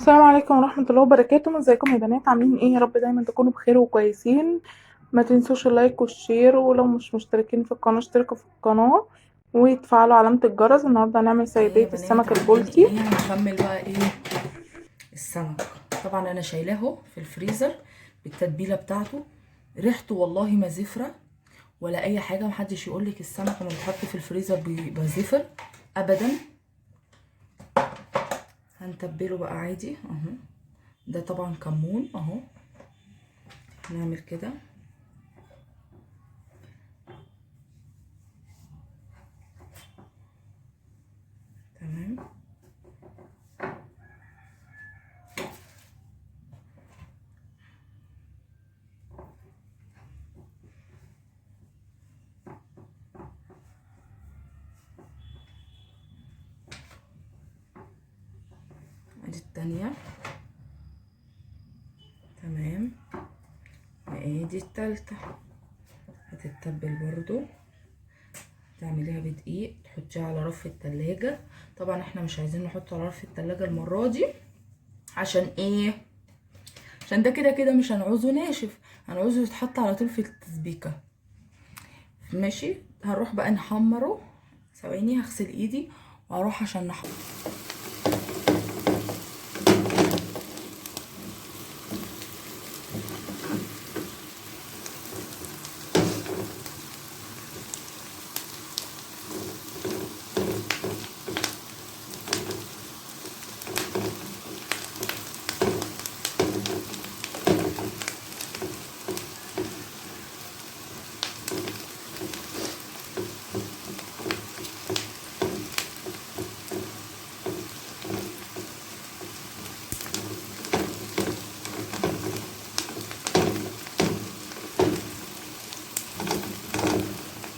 السلام عليكم ورحمة الله وبركاته. ازيكم يا بنات؟ عاملين ايه؟ يا رب دايما تكونوا بخير وكويسين. ما تنسوش اللايك والشير، ولو مش مشتركين في القناة اشتركوا في القناة وتفعلوا علامة الجرس. النهاردة هنعمل ايه يا صيادية بنات، السمك عاملين البلطي. ايه؟ هنكمل بقى ايه؟ السمك. طبعا انا شايلاه اهو في الفريزر بالتتبيله بتاعته. ريحته والله ما زفره ولا اي حاجه. محدش يقولك السمك لما بيتحط في الفريزر بيبقى زفر ابدا. هنتبله بقى عادي اهو. ده طبعا كمون اهو. هنعمل كده. تمام. ادي التانية. تمام. ادي التالتة. هتتبل برضو. تعمليها بدقيق، تحطيها على رف التلاجة. طبعا احنا مش عايزين نحطه على رف التلاجة المرة دي. عشان ايه؟ عشان ده كده كده مش هنعوزه ناشف، هنعوزه يتحط على طول في التسبيكة. ماشي. هنروح بقى نحمره. ثواني هغسل ايدي واروح عشان نحمر.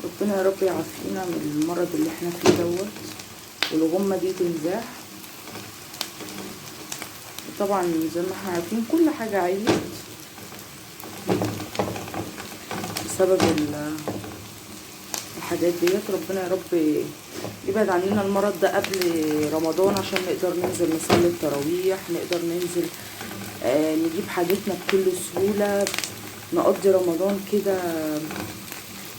ربنا يا رب يعافينا من المرض اللي احنا فيه دوت، والغمة دي تنزاح. طبعا زي ما احنا عارفين كل حاجة عيد بسبب الحاجات ديت. ربنا يا رب يبعد عننا المرض ده قبل رمضان عشان نقدر ننزل نصلي التراويح، نقدر ننزل نجيب حاجتنا بكل سهولة، نقضي رمضان كده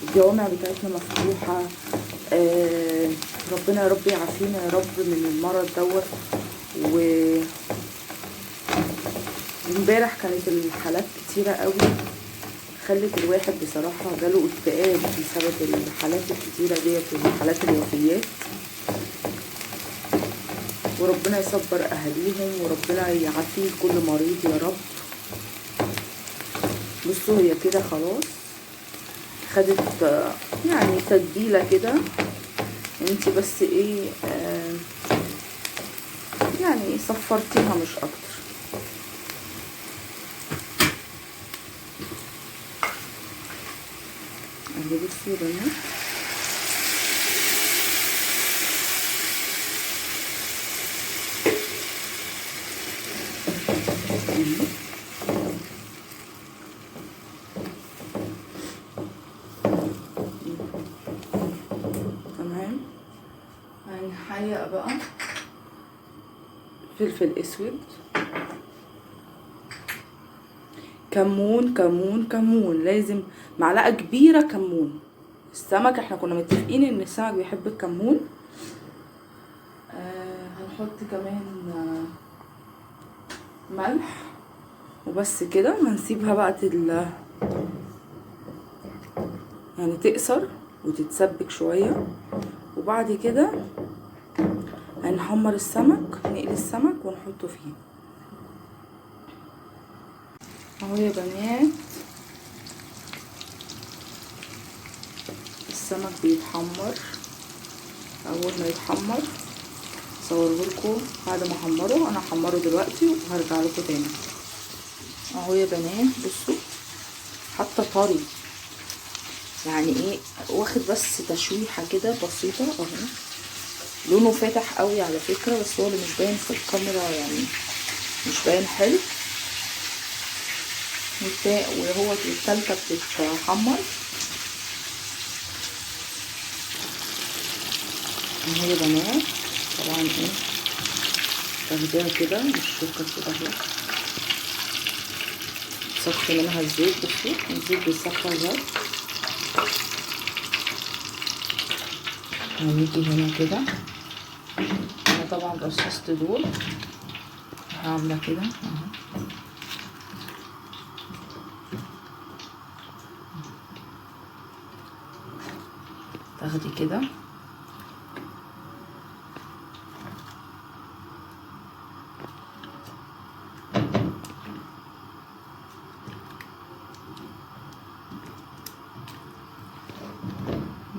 الجوامع بتاعتنا مفتوحة. ربنا يا رب يعافينا يا رب من المرض دوت. وامبارح كانت الحالات كتيرة قوي، خلت الواحد بصراحة جاله اكتئاب بسبب الحالات الكتيرة ديت وحالات الوفيات. وربنا يصبر اهاليهم وربنا يعافيه كل مريض يا رب. بصوا هي كده خلاص خدت يعني تتبيله كده. انت بس ايه يعني صفرتيها مش اكتر. اهي بصوا يا بنات. تمام. هنحيق بقى فلفل اسود، كمون كمون كمون، لازم معلقه كبيره كمون. السمك احنا كنا متفقين ان السمك بيحب الكمون. هنحط كمان ملح وبس كده. هنسيبها بقى يعني تقصر وتتسبك شويه. وبعد كده هنحمر السمك، نقلي السمك ونحطه فيه اهو يا بنات. السمك بيتحمر. اول ما يتحمر صورهولكوا بعد ما احمره. انا هحمره دلوقتي وهرجع لكم تاني. اهو يا بنات بصوا حتى طري، يعني ايه واخد بس تشويحه كده بسيطه اهو. لونه فاتح قوي على فكره، بس هو اللي مش باين في الكاميرا، يعني مش باين حلو. وهو التالتة بتتحمر اهي يا بنات. طبعا ايه تاخديها كده بالشوكة كده اهو، تصفي منها الزيت. بصوا الزيت بيصفى ازاي. هنيجي هنا كده، انا طبعا رصصت دول، هعملها كده اهو. تاخدي كده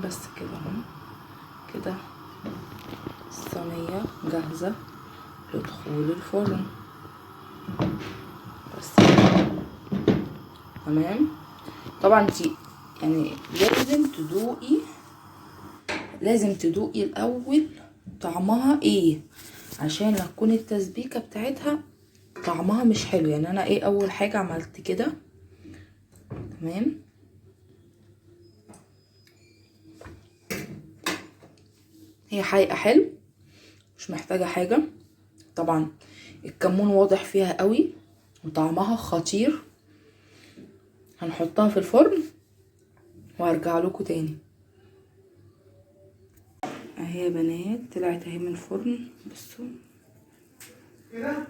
بس كده اهو. كده الصينية جاهزة لدخول الفرن. بس تمام. طبعا انتي يعني لازم تدوقي الاول طعمها ايه، عشان لا تكون التسبيكة بتاعتها طعمها مش حلو. يعني انا ايه، اول حاجة عملت كده تمام. هي حقيقة حلو، مش محتاجة حاجة. طبعا الكمون واضح فيها قوي وطعمها خطير. هنحطها في الفرن وهرجع لكم تاني. اهي يا بنات طلعت اهي من الفرن. بصوا كده